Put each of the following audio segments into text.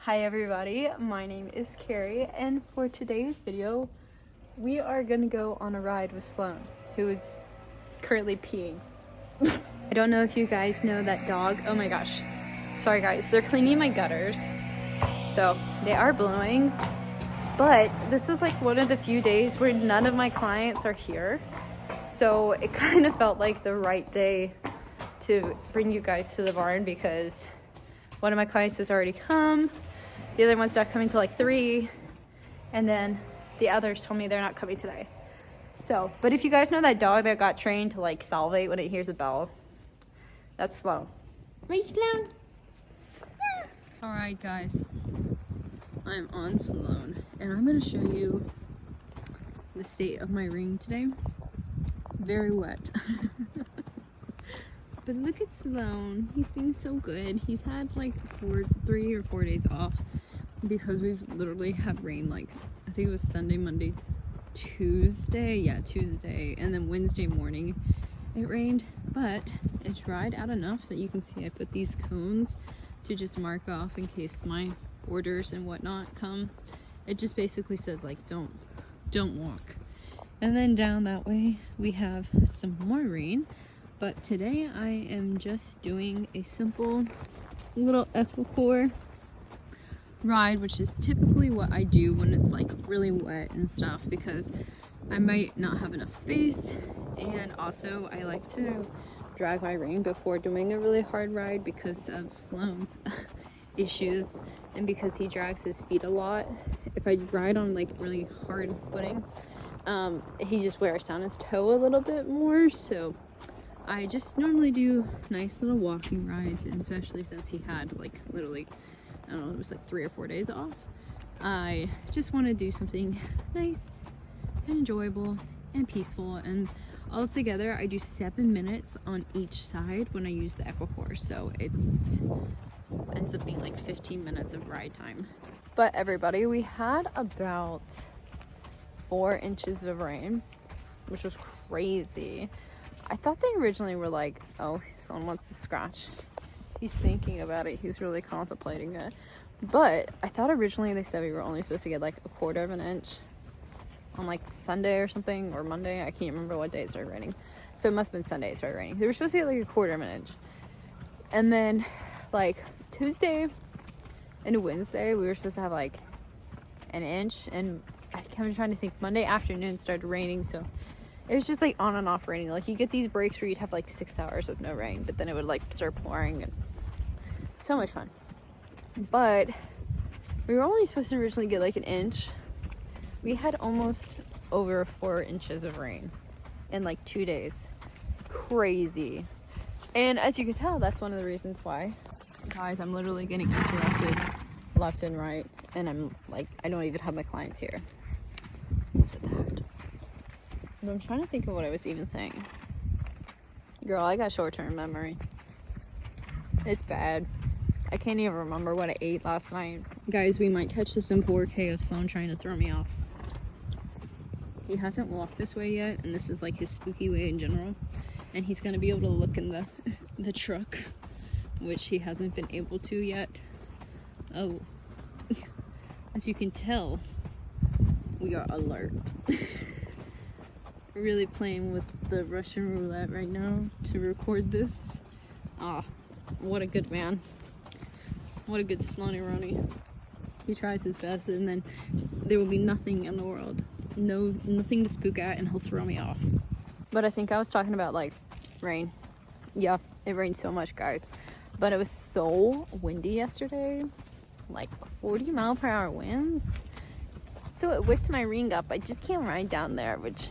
Hi everybody, my name is Carrie, and for today's video, we are gonna go on a ride with Sloan, who is currently peeing. I don't know if you guys know that dog. Oh my gosh. Sorry guys, they're cleaning my gutters, so they are blowing, but this is like one of the few days where none of my clients are here, so it kind of felt like the right day to bring you guys to the barn because one of my clients has already come, the other one's not coming till like 3, and then the others told me they're not coming today. So, but if you guys know that dog that got trained to like salivate when it hears a bell, that's Sloan. Right, Sloan? All right, guys, I'm on Sloan, and I'm gonna show you the state of my ring today. Very wet. But look at Sloan, he's being so good. He's had like 3 or 4 days off because we've literally had rain, like I think it was Sunday, Monday, Tuesday, yeah, Tuesday, and then Wednesday morning it rained, but it dried out enough that you can see I put these cones to just mark off in case my orders and whatnot come. It just basically says like don't walk. And then down that way we have some more rain. But today I am just doing a simple little Equine ride, which is typically what I do when it's like really wet and stuff, because I might not have enough space, and also I like to drag my rein before doing a really hard ride because of Sloan's issues and because he drags his feet a lot. If I ride on like really hard footing, he just wears down his toe a little bit more, so I just normally do nice little walking rides, and especially since he had like literally, I don't know, it was like 3 or 4 days off. I just want to do something nice and enjoyable and peaceful, and all together I do 7 minutes on each side when I use the Equine, so it ends up being like 15 minutes of ride time. But everybody, we had about 4 inches of rain, which was crazy. I thought they originally were like, oh, someone wants to scratch. He's thinking about it. He's really contemplating it. But I thought originally they said we were only supposed to get like 1/4 of an inch on like Sunday or something, or Monday. I can't remember what day it started raining. So it must have been Sunday it started raining. They were supposed to get like 1/4 of an inch. And then like Tuesday and Wednesday, we were supposed to have like 1 inch. And I kept trying to think, Monday afternoon started raining, so it was just like on and off raining. Like you get these breaks where you'd have like 6 hours with no rain, but then it would like start pouring, and so much fun. But we were only supposed to originally get like 1 inch. We had almost over 4 inches of rain in like 2 days. Crazy. And as you can tell, that's one of the reasons why, guys, I'm literally getting interrupted left and right, and I'm like, I don't even have my clients here. What's with that? I'm trying to think of what I was even saying. Girl, I got short-term memory. It's bad. I can't even remember what I ate last night. Guys, we might catch this in 4K of Sloan trying to throw me off. He hasn't walked this way yet, and this is like his spooky way in general. And he's gonna be able to look in the truck, which he hasn't been able to yet. Oh, as you can tell, we are alert. Really playing with the Russian roulette right now to record this. Ah, what a good man. What a good Sloaney-Roni. He tries his best, and then there will be nothing in the world. Nothing to spook at, and he'll throw me off. But I think I was talking about like rain. Yeah, it rained so much, guys. But it was so windy yesterday. Like 40-mile-per-hour winds. So it whipped my ring up. I just can't ride down there, which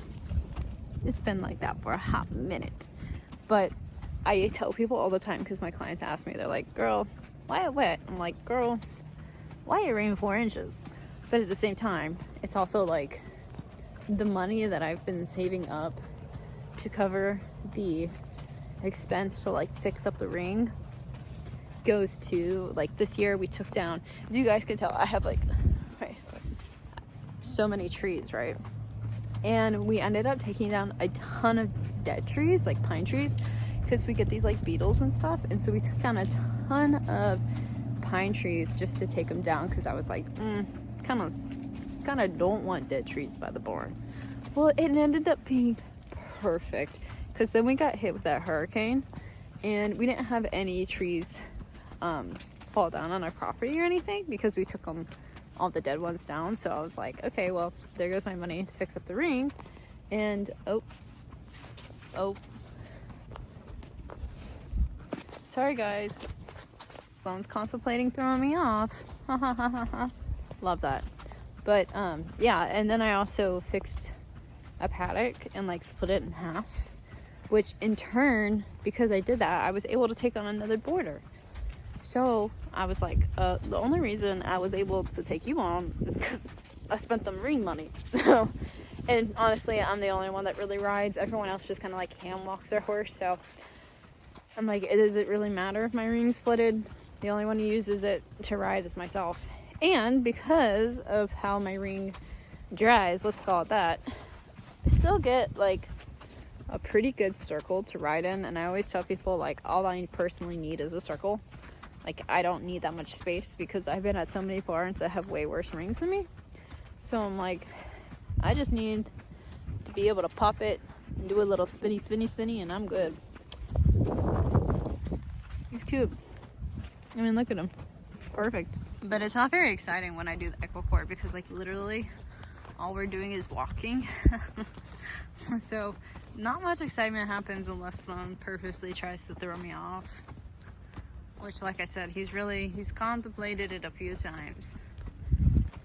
it's been like that for a hot minute. But I tell people all the time, because my clients ask me, they're like, girl, why it wet? I'm like, girl, why it rained 4 inches? But at the same time, it's also like the money that I've been saving up to cover the expense to like fix up the ring goes to, like, this year we took down, as you guys can tell, I have like so many trees, right? And we ended up taking down a ton of dead trees, like pine trees, because we get these like beetles and stuff. And so we took down a ton of pine trees just to take them down because I was like, kind of don't want dead trees by the barn. Well, it ended up being perfect because then we got hit with that hurricane and we didn't have any trees fall down on our property or anything because we took all the dead ones down. So I was like, okay, well, there goes my money to fix up the ring. And oh, sorry guys, Sloan's contemplating throwing me off. Love that. But yeah, and then I also fixed a paddock and like split it in half, which in turn, because I did that, I was able to take on another boarder. So I was like, the only reason I was able to take you on is because I spent the ring money. So, and honestly, I'm the only one that really rides. Everyone else just kind of like hand walks their horse. So I'm like, does it really matter if my ring's flooded? The only one who uses it to ride is myself. And because of how my ring dries, let's call it that, I still get like a pretty good circle to ride in. And I always tell people like all I personally need is a circle. Like I don't need that much space because I've been at so many barns that have way worse rings than me. So I'm like, I just need to be able to pop it and do a little spinny and I'm good. He's cute. I mean, look at him. Perfect. But it's not very exciting when I do the equicore because like literally all we're doing is walking. So not much excitement happens unless Sloan purposely tries to throw me off. Which, like I said, he's contemplated it a few times.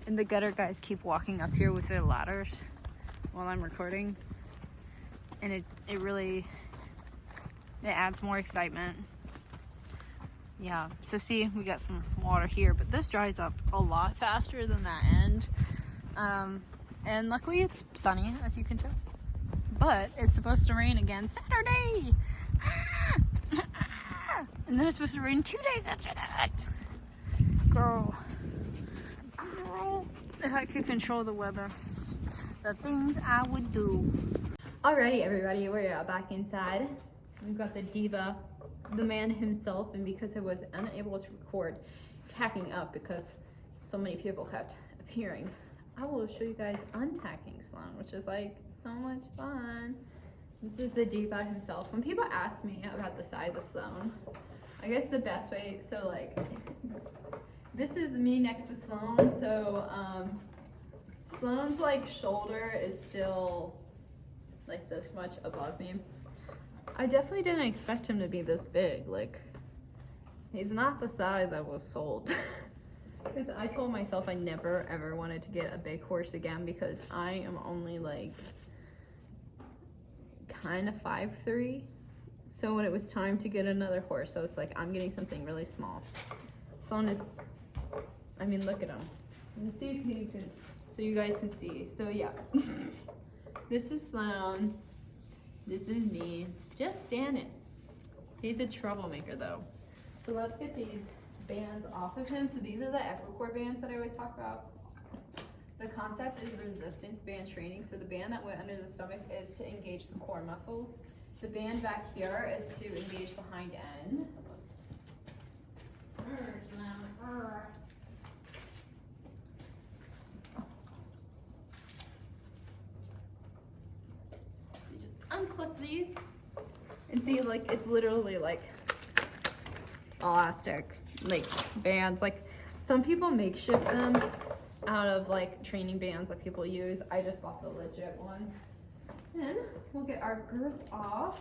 And the gutter guys keep walking up here with their ladders while I'm recording. And it adds more excitement. Yeah, so see, we got some water here, but this dries up a lot faster than that end. And luckily it's sunny, as you can tell. But it's supposed to rain again Saturday. And then it's supposed to rain 2 days after that. Girl, if I could control the weather, the things I would do. Alrighty, everybody, we're back inside. We've got the diva, the man himself, and because I was unable to record, tacking up because so many people kept appearing, I will show you guys untacking Sloan, which is like so much fun. This is the diva himself. When people ask me about the size of Sloan, I guess the best way, so like, this is me next to Sloan, so Sloan's like shoulder is still like this much above me. I definitely didn't expect him to be this big. Like, he's not the size I was sold. Because I told myself I never ever wanted to get a big horse again because I am only like kind of 5'3". So when it was time to get another horse, I was like, I'm getting something really small. Sloan is, I mean, look at him. Let's see if you can, so you guys can see. So yeah, this is Sloan. This is me, just standing. He's a troublemaker though. So let's get these bands off of him. So these are the Equicore bands that I always talk about. The concept is resistance band training. So the band that went under the stomach is to engage the core muscles. The band back here is to engage the hind end. You just unclip these and see, like, it's literally like elastic, like bands. Like some people makeshift them out of like training bands that people use. I just bought the legit one. Then we'll get our girth off.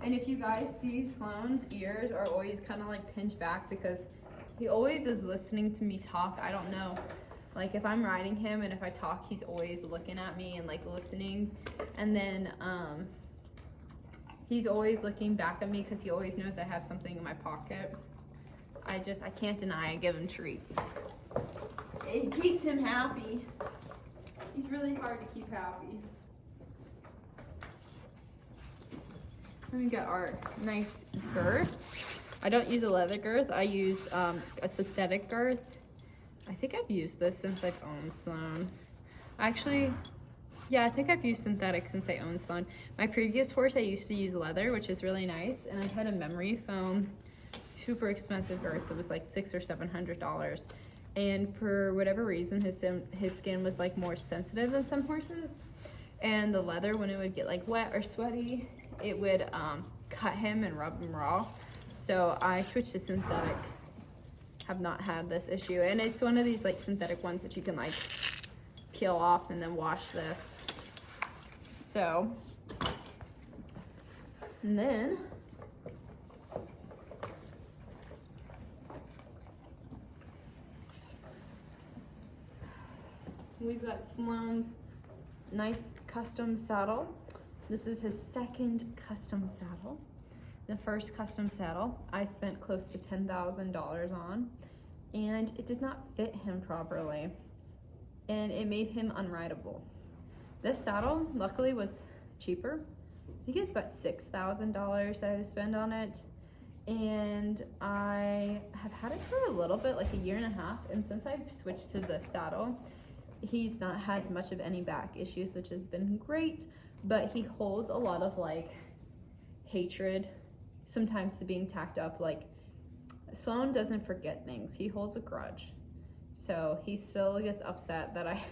And if you guys see, Sloan's ears are always kind of like pinched back because he always is listening to me talk. I don't know, like if I'm riding him and if I talk, he's always looking at me and like listening. And then he's always looking back at me because he always knows I have something in my pocket. I can't deny I give him treats. It keeps him happy. He's really hard to keep happy. Then we got our nice girth. I don't use a leather girth. I use a synthetic girth. I think I've used this since I've owned Sloan. Actually, yeah, I think I've used synthetic since I owned Sloan. My previous horse, I used to use leather, which is really nice. And I had a memory foam super expensive girth. It was like $600 or $700. And for whatever reason, his skin was like more sensitive than some horses. And the leather, when it would get like wet or sweaty, it would cut him and rub him raw. So I switched to synthetic. Have not had this issue. And it's one of these like synthetic ones that you can like peel off and then wash this. So, and then we've got Sloan's nice custom saddle. This is his second custom saddle. The first custom saddle I spent close to $10,000 on, and it did not fit him properly, and it made him unrideable. This saddle luckily was cheaper. I think it's about $6,000 I had to spend on it, and I have had it for a little bit, like a year and a half, and since I've switched to the saddle, he's not had much of any back issues, which has been great, but he holds a lot of like hatred sometimes to being tacked up. Like, Sloan doesn't forget things. He holds a grudge. So he still gets upset that I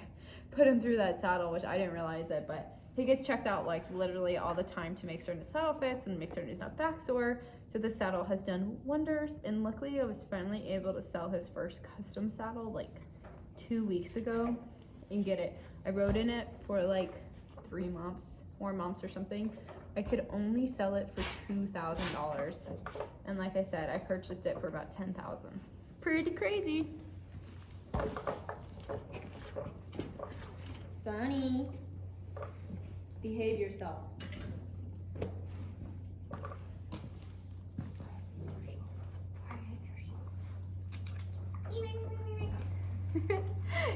put him through that saddle, which I didn't realize it, but he gets checked out like literally all the time to make certain the saddle fits and make certain he's not back sore. So the saddle has done wonders, and luckily I was finally able to sell his first custom saddle like 2 weeks ago and get it. I rode in it for like 4 months or something. I could only sell it for $2,000, and like I said, I purchased it for about $10,000. Pretty crazy. Sonny, behave yourself.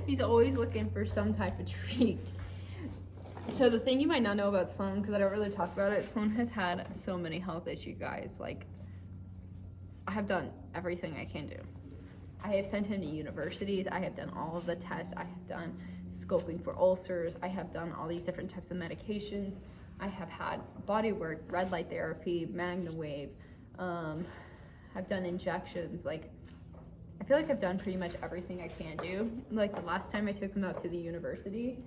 He's always looking for some type of treat. So the thing you might not know about Sloan, because I don't really talk about it, Sloan has had so many health issues, guys. Like, I have done everything I can do. I have sent him to universities. I have done all of the tests. I have done scoping for ulcers. I have done all these different types of medications. I have had body work, red light therapy, magna wave. I've done injections. Like, I feel like I've done pretty much everything I can do. Like, the last time I took him out to the university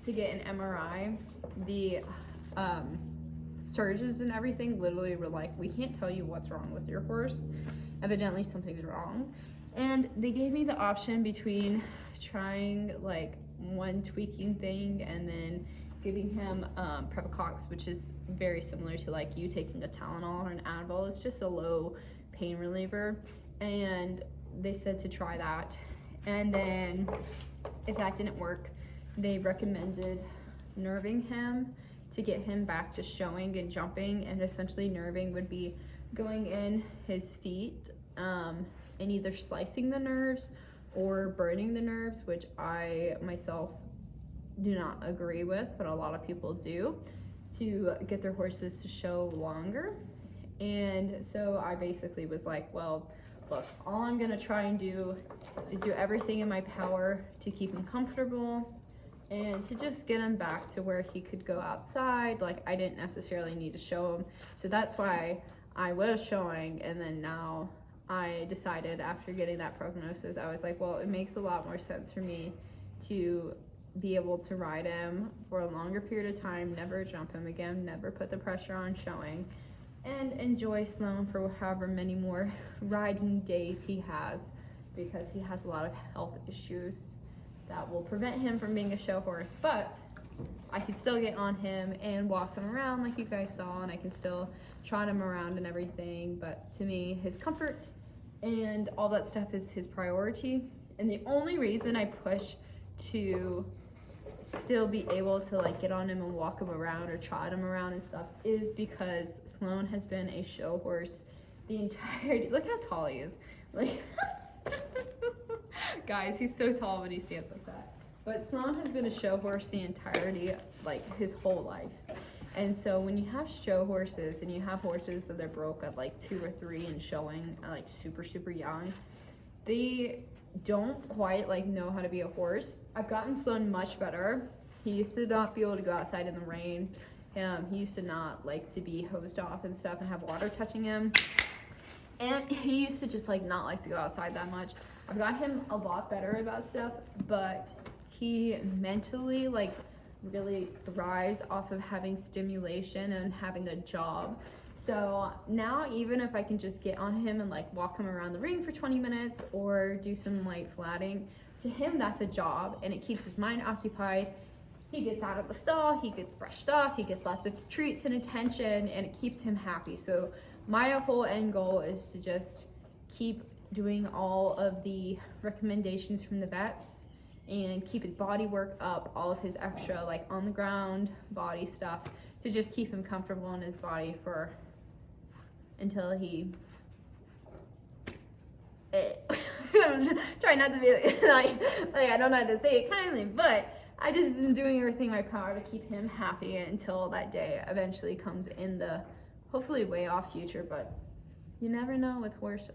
to get an MRI, the surgeons and everything literally were like, we can't tell you what's wrong with your horse. Evidently something's wrong. And they gave me the option between trying like one tweaking thing and then giving him Previcox, which is very similar to like you taking a Tylenol or an Advil. It's just a low pain reliever. And they said to try that. And then if that didn't work, they recommended nerving him to get him back to showing and jumping. And essentially nerving would be going in his feet and either slicing the nerves or burning the nerves, which I myself do not agree with, but a lot of people do, to get their horses to show longer. And so I basically was like, well, look, all I'm gonna try and do is do everything in my power to keep him comfortable and to just get him back to where he could go outside. Like, I didn't necessarily need to show him. So that's why I was showing, and then now I decided after getting that prognosis, I was like, well, it makes a lot more sense for me to be able to ride him for a longer period of time, never jump him again, never put the pressure on showing, and enjoy Sloan for however many more riding days he has, because he has a lot of health issues that will prevent him from being a show horse. But I can still get on him and walk him around like you guys saw, and I can still trot him around and everything. But to me, his comfort and all that stuff is his priority. And the only reason I push to still be able to like get on him and walk him around or trot him around and stuff is because Sloan has been a show horse the entirety. Look how tall he is. Like, guys, he's so tall when he stands like that. But Sloan has been a show horse the entirety, like his whole life. And so when you have show horses and you have horses that are broke at like 2 or 3 and showing at like super, super young, they don't quite like know how to be a horse. I've gotten Sloan much better. He used to not be able to go outside in the rain. He used to not like to be hosed off and stuff and have water touching him. And he used to just like not like to go outside that much. I've got him a lot better about stuff, but he mentally like really thrives off of having stimulation and having a job. So now even if I can just get on him and like walk him around the ring for 20 minutes or do some light flatting, to him that's a job and it keeps his mind occupied. He gets out of the stall, he gets brushed off, he gets lots of treats and attention, and it keeps him happy. So my whole end goal is to just keep doing all of the recommendations from the vets and keep his body work up, all of his extra like on the ground body stuff, to just keep him comfortable in his body for until he I'm trying not to be like I don't know how to say it kindly, but I just am doing everything in my power to keep him happy until that day eventually comes in the hopefully way off future, but you never know with horses.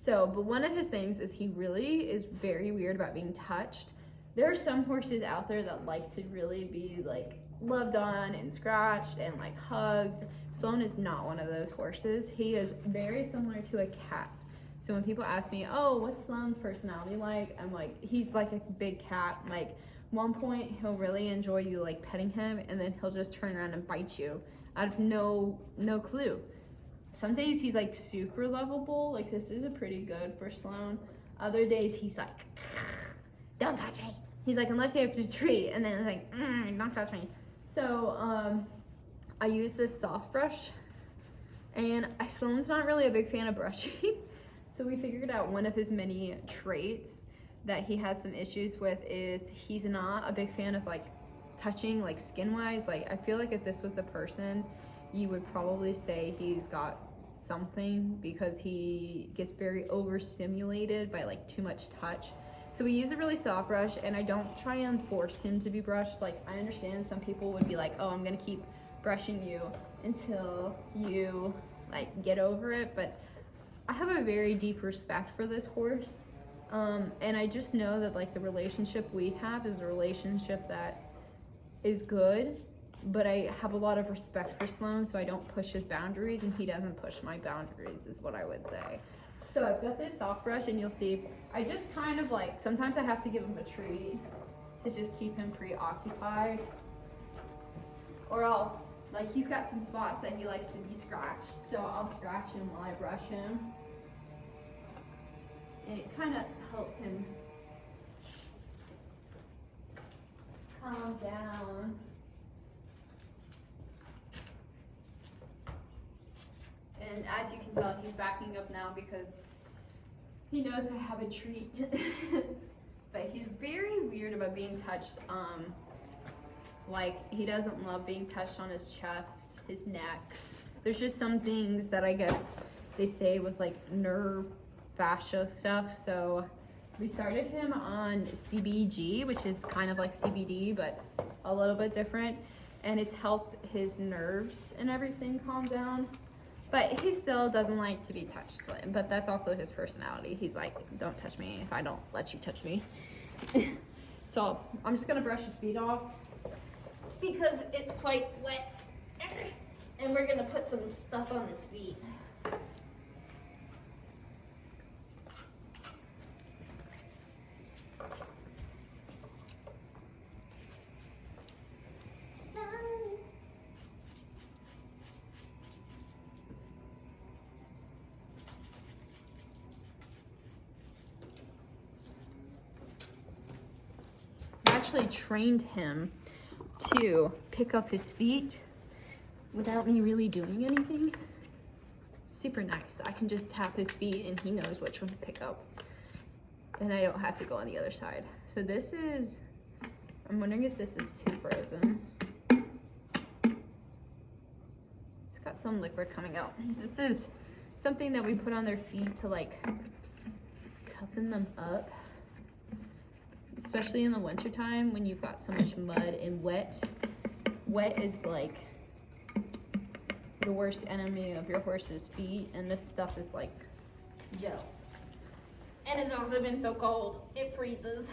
So, but one of his things is he really is very weird about being touched. There are some horses out there that like to really be like loved on and scratched and like hugged. Sloan is not one of those horses. He is very similar to a cat. So when people ask me, oh, what's Sloan's personality like? I'm like, he's like a big cat. Like one point he'll really enjoy you like petting him, and then he'll just turn around and bite you out of no clue. Some days he's like super lovable, like this is a pretty good for Sloan. Other days he's like, don't touch me. He's like, unless you have to treat, and then it's like, don't touch me. So I use this soft brush, and Sloan's not really a big fan of brushing. So we figured out one of his many traits that he has some issues with is he's not a big fan of like touching like skin wise. Like I feel like if this was a person, you would probably say he's got something because he gets very overstimulated by like too much touch. So we use a really soft brush, and I don't try and force him to be brushed. Like I understand some people would be like, oh, I'm gonna keep brushing you until you like get over it, but I have a very deep respect for this horse. And I just know that like the relationship we have is a relationship that is good, but I have a lot of respect for Sloan, so I don't push his boundaries and he doesn't push my boundaries, is what I would say. So I've got this soft brush, and you'll see I just kind of like, sometimes I have to give him a treat to just keep him preoccupied, or I'll like, he's got some spots that he likes to be scratched, so I'll scratch him while I brush him. And it kind of helps him calm down. And as you can tell, he's backing up now because he knows I have a treat. But he's very weird about being touched. Like, he doesn't love being touched on his chest, his neck. There's just some things that I guess they say with like nerve fascia stuff. So we started him on CBG, which is kind of like CBD, but a little bit different. And it's helped his nerves and everything calm down. But he still doesn't like to be touched. But that's also his personality. He's like, don't touch me if I don't let you touch me. So I'm just gonna brush his feet off because it's quite wet. And we're gonna put some stuff on his feet. Actually trained him to pick up his feet without me really doing anything. Super nice. I can just tap his feet and he knows which one to pick up, and I don't have to go on the other side. So this is, I'm wondering if this is too frozen. It's got some liquid coming out. This is something that we put on their feet to like toughen them up, especially in the winter time when you've got so much mud and wet. Wet is like the worst enemy of your horse's feet, and this stuff is like gel. And it's also been so cold, it freezes.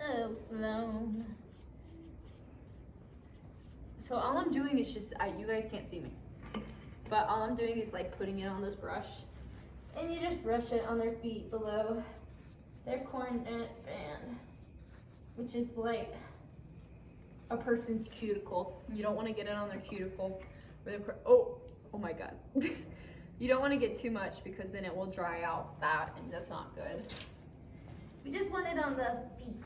Oh, Sloan. So all I'm doing is just, you guys can't see me, but all I'm doing is like putting it on this brush, and you just brush it on their feet below their cornet band, which is like a person's cuticle. You don't want to get it on their cuticle where they're, oh my God. You don't want to get too much because then it will dry out that, and that's not good. We just want it on the feet.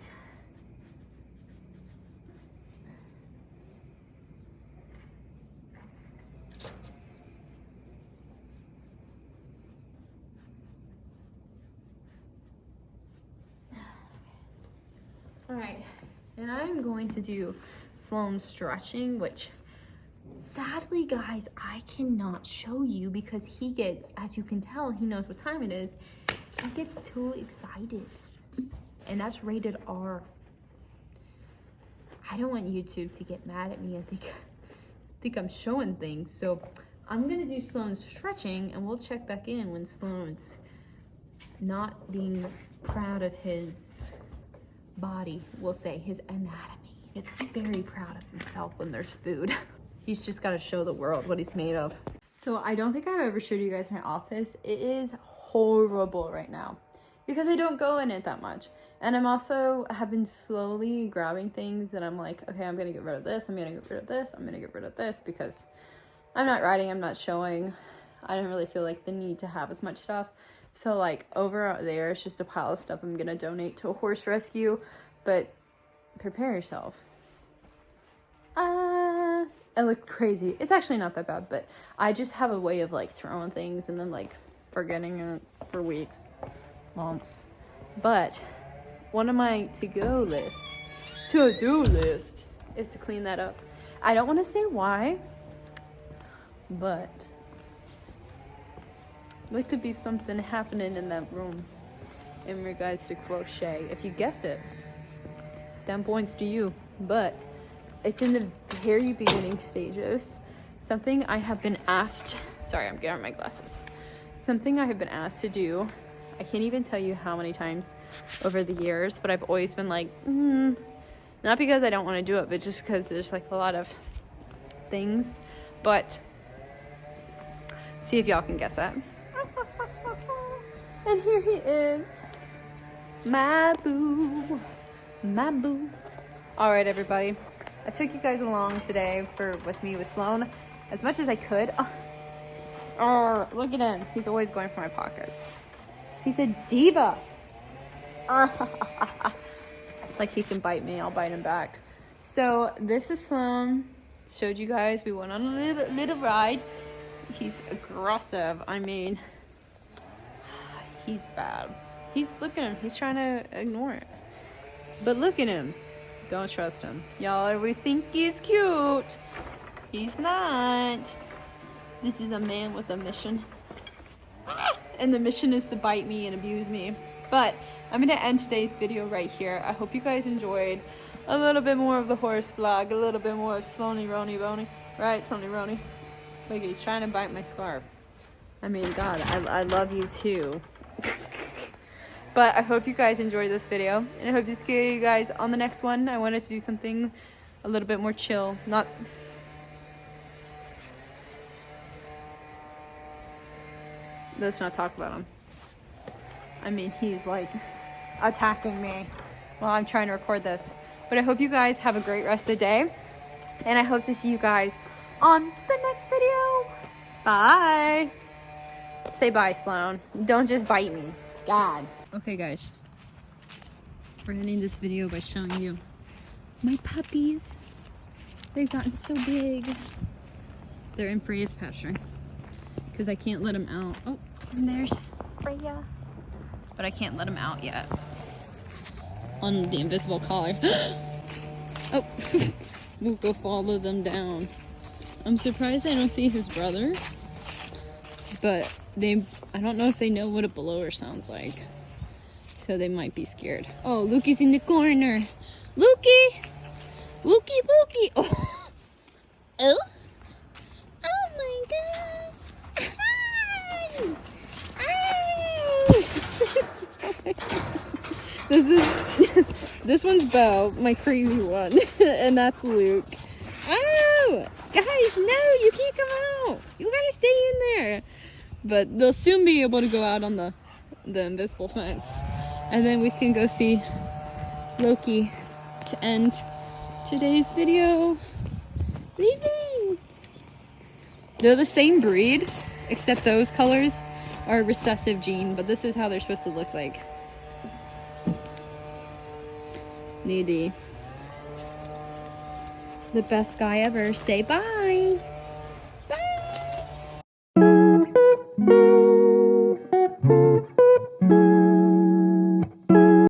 All right, and I'm going to do Sloan stretching, which sadly, guys, I cannot show you because he gets, as you can tell, he knows what time it is. He gets too excited, and that's rated R. I don't want YouTube to get mad at me and think I'm showing things. So I'm gonna do Sloan's stretching, and we'll check back in when Sloan's not being proud of his body, we'll say his anatomy. He's very proud of himself when there's food. He's just got to show the world what he's made of. So I don't think I've ever showed you guys my office. It is horrible right now because I don't go in it that much. And I'm also have been slowly grabbing things that I'm like, okay, I'm gonna get rid of this, I'm gonna get rid of this, I'm gonna get rid of this, because I'm not writing, I'm not showing. I don't really feel like the need to have as much stuff. So like over there, it's just a pile of stuff I'm gonna donate to a horse rescue, but prepare yourself. It looked crazy. It's actually not that bad, but I just have a way of like throwing things and then like forgetting it for weeks, months. But one of my to-do list is to clean that up. I don't want to say why, but there could be something happening in that room in regards to crochet. If you guess it, 10 points to you. But it's in the very beginning stages. Something I have been asked, sorry, I'm getting my glasses. Something I have been asked to do. I can't even tell you how many times over the years, but I've always been like, not because I don't want to do it, but just because there's like a lot of things. But see if y'all can guess that. And here he is, my boo, my boo. All right, everybody. I took you guys along today with me with Sloan as much as I could. Oh, look at him. He's always going for my pockets. He's a diva. Like he can bite me, I'll bite him back. So this is Sloan. Showed you guys. We went on a little ride. He's aggressive. I mean, he's bad. Look at him. He's trying to ignore it. But look at him. Don't trust him. Y'all always think he's cute. He's not. This is a man with a mission. And the mission is to bite me and abuse me. But I'm going to end today's video right here. I hope you guys enjoyed a little bit more of the horse vlog. A little bit more of Sloany Rony Bony. Right, Sloany Rony? Look, he's trying to bite my scarf. I mean, God, I love you too. But I hope you guys enjoyed this video, and I hope to see you guys on the next one. I wanted to do something a little bit more chill. Let's not talk about him. I mean, he's like attacking me while I'm trying to record this. But I hope you guys have a great rest of the day, and I hope to see you guys on the next video. Bye. Say bye, Sloan. Don't just bite me. God. Okay, guys. We're ending this video by showing you my puppies. They've gotten so big. They're in Freya's pasture because I can't let them out. Oh, and there's Freya. But I can't let them out yet on the invisible collar. Oh, we'll go follow them down. I'm surprised I don't see his brother, but I don't know if they know what a blower sounds like, so they might be scared. Oh, Lukey's in the corner. Lukey! Lukey Pookie! Oh! Oh? Oh my gosh! Hi! This one's Bo, my crazy one, and that's Luke. Ah! no! Guys, no, you can't come out. You gotta stay in there. But they'll soon be able to go out on the invisible fence. And then we can go see Loki to end today's video. Leaving! They're the same breed, except those colors are a recessive gene, but this is how they're supposed to look like. Needy. The best guy ever. Say bye!